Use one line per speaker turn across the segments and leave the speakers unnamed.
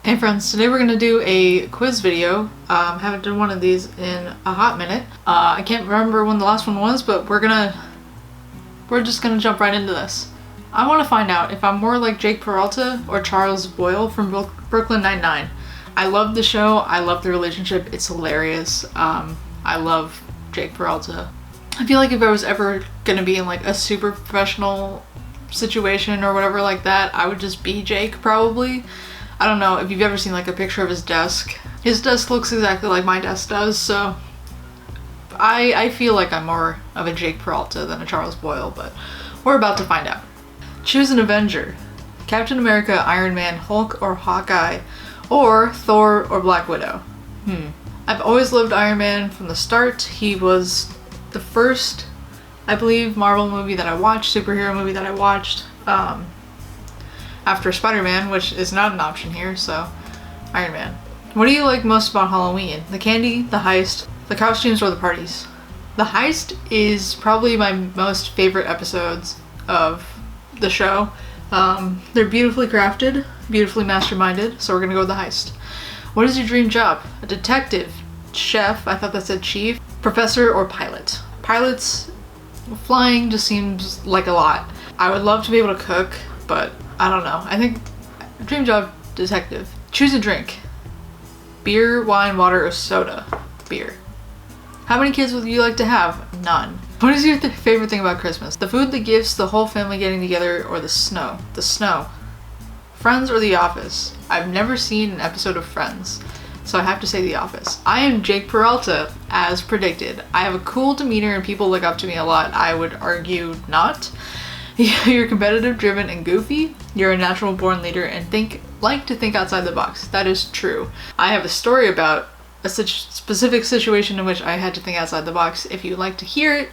Hey friends, today we're gonna do a quiz video. Haven't done one of these in a hot minute. I can't remember when the last one was, but we're just gonna jump right into this. I want to find out if I'm more like Jake Peralta or Charles Boyle from Brooklyn Nine-Nine. I love the show. I love the relationship. It's hilarious. I love Jake Peralta. I feel like if I was ever gonna be in like a super professional situation or whatever like that, I would just be Jake probably. I don't know if you've ever seen like a picture of his desk. His desk looks exactly like my desk does, so I feel like I'm more of a Jake Peralta than a Charles Boyle, but we're about to find out. Choose an Avenger. Captain America, Iron Man, Hulk, or Hawkeye, or Thor or Black Widow. I've always loved Iron Man from the start. He was the first, I believe, Marvel movie that I watched, superhero movie that I watched. After Spider-Man, which is not an option here, so Iron Man. What do you like most about Halloween? The candy, the heist, the costumes, or the parties? The heist is probably my most favorite episodes of the show. They're beautifully crafted, beautifully masterminded, so we're gonna go with the heist. What is your dream job? A detective, chef, I thought that said chief, professor, or pilot? Pilots, flying just seems like a lot. I would love to be able to cook, but I don't know. I think dream job, detective. Choose a drink. Beer, wine, water, or soda. Beer. How many kids would you like to have? None. What is your favorite thing about Christmas? The food, the gifts, the whole family getting together, or the snow? The snow. Friends or The Office? I've never seen an episode of Friends, so I have to say The Office. I am Jake Peralta, as predicted. I have a cool demeanor and people look up to me a lot. I would argue not. You're competitive, driven, and goofy. You're a natural born leader and like to think outside the box. That is true. I have a story about a specific situation in which I had to think outside the box. If you'd like to hear it,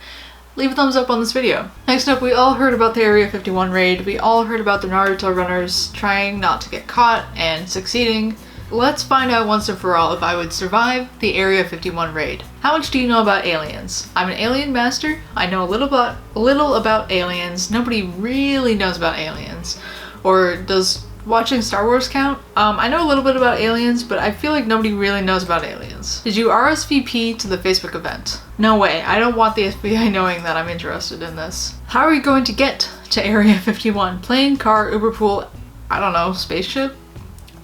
leave a thumbs up on this video. Next up, we all heard about the Area 51 raid. We all heard about the Naruto runners trying not to get caught and succeeding. Let's find out once and for all if I would survive the Area 51 raid. How much do you know about aliens? I'm an alien master. I know a little about aliens. Nobody really knows about aliens. Or does watching Star Wars count? I know a little bit about aliens, but I feel like nobody really knows about aliens. Did you RSVP to the Facebook event? No way. I don't want the FBI knowing that I'm interested in this. How are you going to get to Area 51? Plane, car, Uber pool, I don't know, spaceship?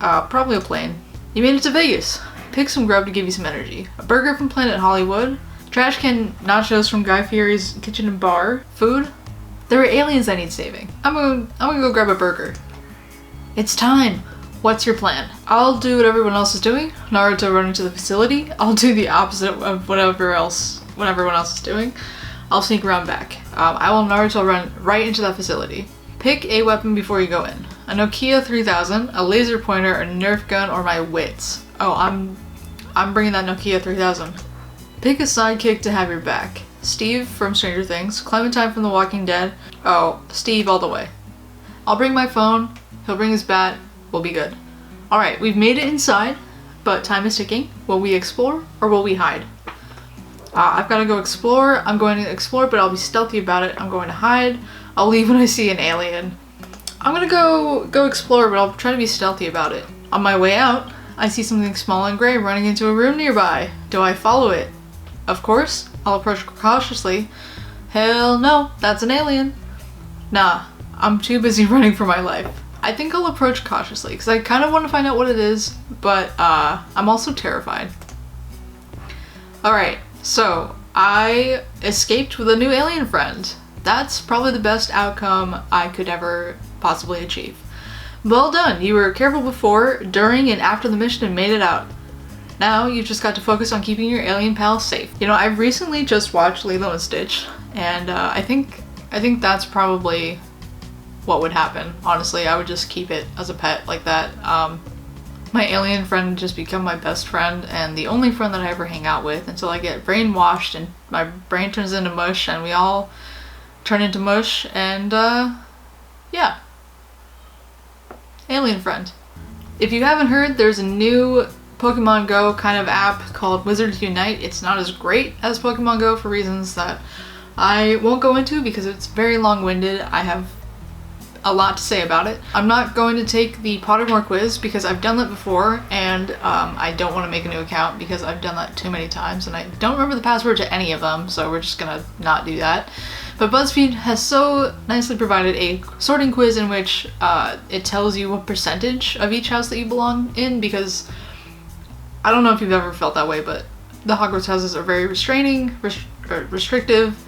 Probably a plane. You made it to Vegas. Pick some grub to give you some energy. A burger from Planet Hollywood. Trash can nachos from Guy Fieri's Kitchen and Bar. Food. There are aliens that need saving. I'm gonna go grab a burger. It's time. What's your plan? I'll do what everyone else is doing. Naruto running to the facility. I'll do the opposite of what everyone else is doing. I'll sneak around back. I will Naruto run right into that facility. Pick a weapon before you go in. A Nokia 3000, a laser pointer, a Nerf gun, or my wits. Oh, I'm bringing that Nokia 3000. Pick a sidekick to have your back. Steve from Stranger Things, Clementine from The Walking Dead. Oh, Steve all the way. I'll bring my phone, he'll bring his bat, we'll be good. Alright, we've made it inside, but time is ticking. Will we explore or will we hide? I've got to go explore. I'm going to explore, but I'll be stealthy about it. I'm going to hide. I'll leave when I see an alien. I'm gonna go explore, but I'll try to be stealthy about it. On my way out, I see something small and gray running into a room nearby. Do I follow it? Of course. I'll approach cautiously. Hell no, that's an alien. Nah, I'm too busy running for my life. I think I'll approach cautiously, because I kind of want to find out what it is, but I'm also terrified. Alright, so I escaped with a new alien friend. That's probably the best outcome I could ever possibly achieve. Well done, you were careful before, during, and after the mission and made it out. Now you've just got to focus on keeping your alien pals safe. You know, I've recently just watched Lilo and Stitch, and I think that's probably what would happen. Honestly, I would just keep it as a pet like that. My alien friend would just become my best friend and the only friend that I ever hang out with until I get brainwashed and my brain turns into mush and we all turn into mush and yeah. Alien friend. If you haven't heard, there's a new Pokemon Go kind of app called Wizards Unite. It's not as great as Pokemon Go for reasons that I won't go into because it's very long-winded. I have a lot to say about it. I'm not going to take the Pottermore quiz because I've done that before, and I don't want to make a new account because I've done that too many times and I don't remember the password to any of them, so we're just gonna not do that. But BuzzFeed has so nicely provided a sorting quiz in which it tells you what percentage of each house that you belong in, because I don't know if you've ever felt that way, but the Hogwarts houses are very restrictive.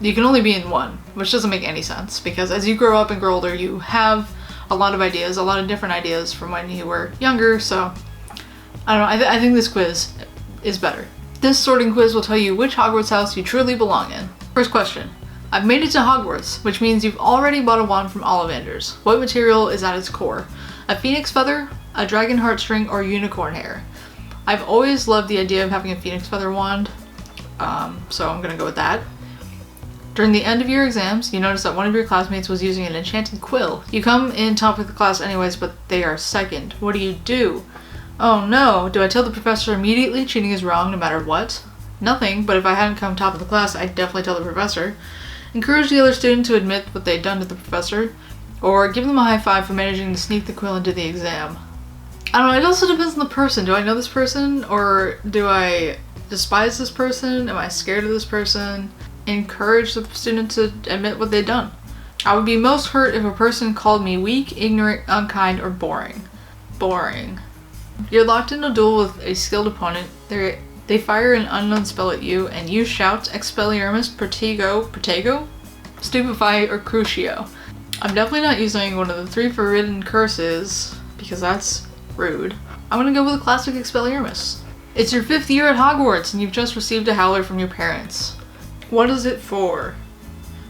You can only be in one, which doesn't make any sense because as you grow up and grow older, you have a lot of ideas, a lot of different ideas from when you were younger. So I don't know, I think this quiz is better. This sorting quiz will tell you which Hogwarts house you truly belong in. First question. I've made it to Hogwarts, which means you've already bought a wand from Ollivander's. What material is at its core? A phoenix feather, a dragon heartstring, or unicorn hair? I've always loved the idea of having a phoenix feather wand, so I'm gonna go with that. During the end of your exams, you notice that one of your classmates was using an enchanted quill. You come in top of the class anyways, but they are second. What do? Oh no, do I tell the professor immediately cheating is wrong no matter what? Nothing, but if I hadn't come top of the class, I'd definitely tell the professor. Encourage the other student to admit what they'd done to the professor, or give them a high five for managing to sneak the quill into the exam. I don't know, it also depends on the person. Do I know this person, or do I despise this person? Am I scared of this person? Encourage the student to admit what they've done. I would be most hurt if a person called me weak, ignorant, unkind, or boring. Boring. You're locked in a duel with a skilled opponent. They fire an unknown spell at you, and you shout Expelliarmus, Protego, Stupefy, or Crucio. I'm definitely not using one of the 3 forbidden curses, because that's rude. I'm gonna go with a classic Expelliarmus. It's your 5th year at Hogwarts, and you've just received a howler from your parents. What is it for?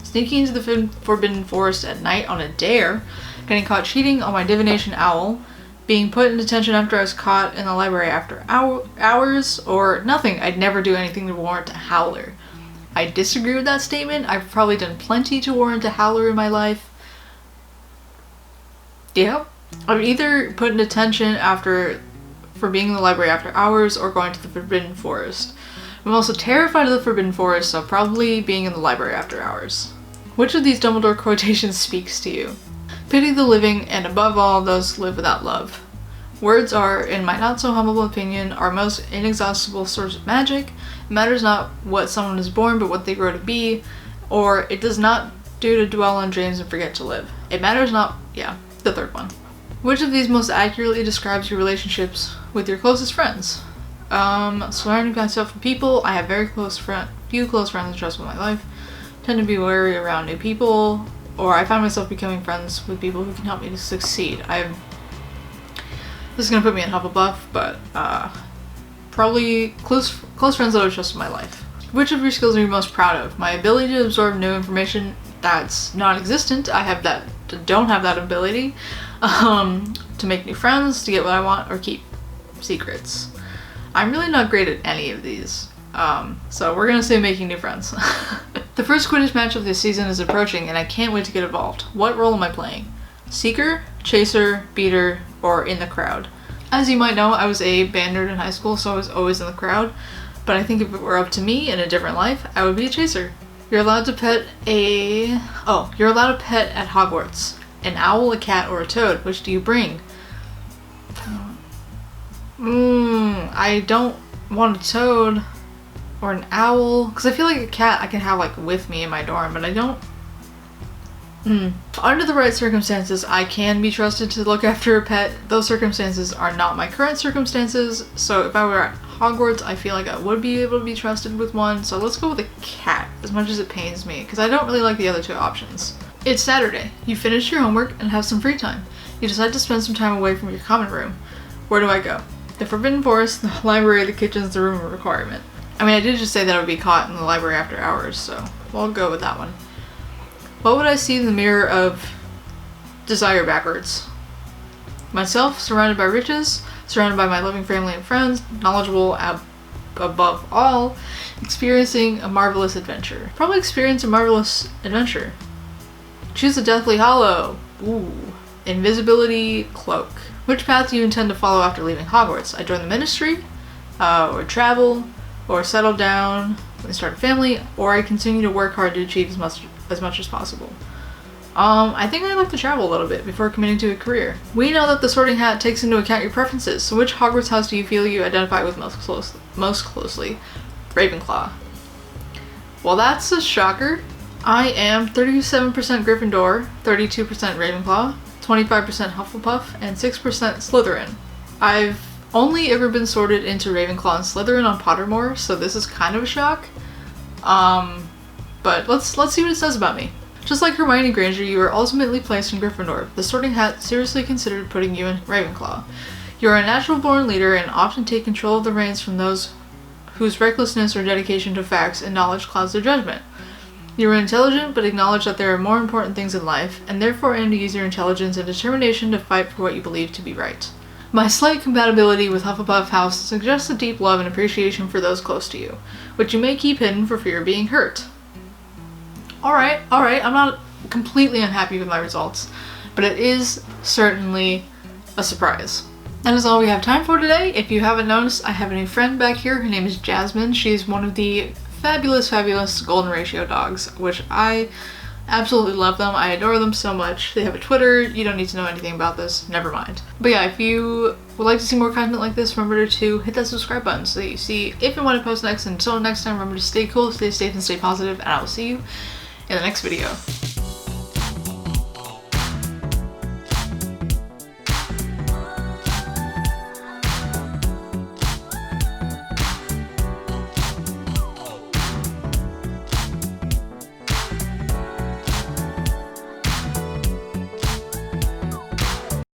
Sneaking into the Forbidden Forest at night on a dare, getting caught cheating on my divination owl, being put in detention after I was caught in the library after hours, or nothing. I'd never do anything to warrant a howler. I disagree with that statement. I've probably done plenty to warrant a howler in my life. Yeah. I'm either put in detention for being in the library after hours or going to the Forbidden Forest. I'm also terrified of the Forbidden Forest, so probably being in the library after hours. Which of these Dumbledore quotations speaks to you? Pity the living, and above all, those who live without love. Words are, in my not so humble opinion, our most inexhaustible source of magic. It matters not what someone is born, but what they grow to be. Or, it does not do to dwell on dreams and forget to live. It matters not, yeah, the third one. Which of these most accurately describes your relationships with your closest friends? Surrounding myself with people. I have few close friends I trust with my life. Tend to be wary around new people, or I find myself becoming friends with people who can help me to succeed. This is gonna put me in Hufflepuff, but probably close friends that I trust with my life. Which of your skills are you most proud of? My ability to absorb new information that's non-existent. Don't have that ability. To make new friends, to get what I want, or keep secrets. I'm really not great at any of these, so we're gonna say making new friends. The first Quidditch match of this season is approaching, and I can't wait to get involved. What role am I playing? Seeker, Chaser, Beater, or in the crowd? As you might know, I was a band nerd in high school, so I was always in the crowd, but I think if it were up to me in a different life, I would be a Chaser. You're allowed to pet at Hogwarts. An owl, a cat, or a toad. Which do you bring? I don't want a toad or an owl, because I feel like a cat I can have like with me in my dorm, but I don't. Under the right circumstances, I can be trusted to look after a pet. Those circumstances are not my current circumstances, so if I were at Hogwarts, I feel like I would be able to be trusted with one, so let's go with a cat, as much as it pains me, because I don't really like the other 2 options. It's Saturday. You finish your homework and have some free time. You decide to spend some time away from your common room. Where do I go? The Forbidden Forest, the library, the kitchen's the room of requirement. I mean, I did just say that I would be caught in the library after hours, so we'll go with that one. What would I see in the mirror of desire backwards? Myself, surrounded by riches, surrounded by my loving family and friends, knowledgeable above all, experiencing a marvelous adventure. Probably experience a marvelous adventure. Choose a Deathly Hallow. Ooh. Invisibility Cloak. Which path do you intend to follow after leaving Hogwarts? I join the Ministry, or travel, or settle down and start a family, or I continue to work hard to achieve as much as possible. I think I'd like to travel a little bit before committing to a career. We know that the Sorting Hat takes into account your preferences, so which Hogwarts house do you feel you identify with most closely? Ravenclaw. Well, that's a shocker. I am 37% Gryffindor, 32% Ravenclaw, 25% Hufflepuff, and 6% Slytherin. I've only ever been sorted into Ravenclaw and Slytherin on Pottermore, so this is kind of a shock. But let's see what it says about me. Just like Hermione Granger, you are ultimately placed in Gryffindor. The Sorting Hat seriously considered putting you in Ravenclaw. You are a natural-born leader and often take control of the reins from those whose recklessness or dedication to facts and knowledge clouds their judgment. You are intelligent, but acknowledge that there are more important things in life, and therefore aim to use your intelligence and determination to fight for what you believe to be right. My slight compatibility with Hufflepuff House suggests a deep love and appreciation for those close to you, which you may keep hidden for fear of being hurt. Alright, I'm not completely unhappy with my results, but it is certainly a surprise. That is all we have time for today. If you haven't noticed, I have a new friend back here. Her name is Jasmine. She's one of the fabulous Golden Ratio dogs, which I absolutely love them. I adore them so much. They have a Twitter. You don't need to know anything about this. Never mind. But yeah, if you would like to see more content like this, remember to hit that subscribe button so that you see if and when I post next. Until next time, remember to stay cool, stay safe, and stay positive, and I will see you in the next video.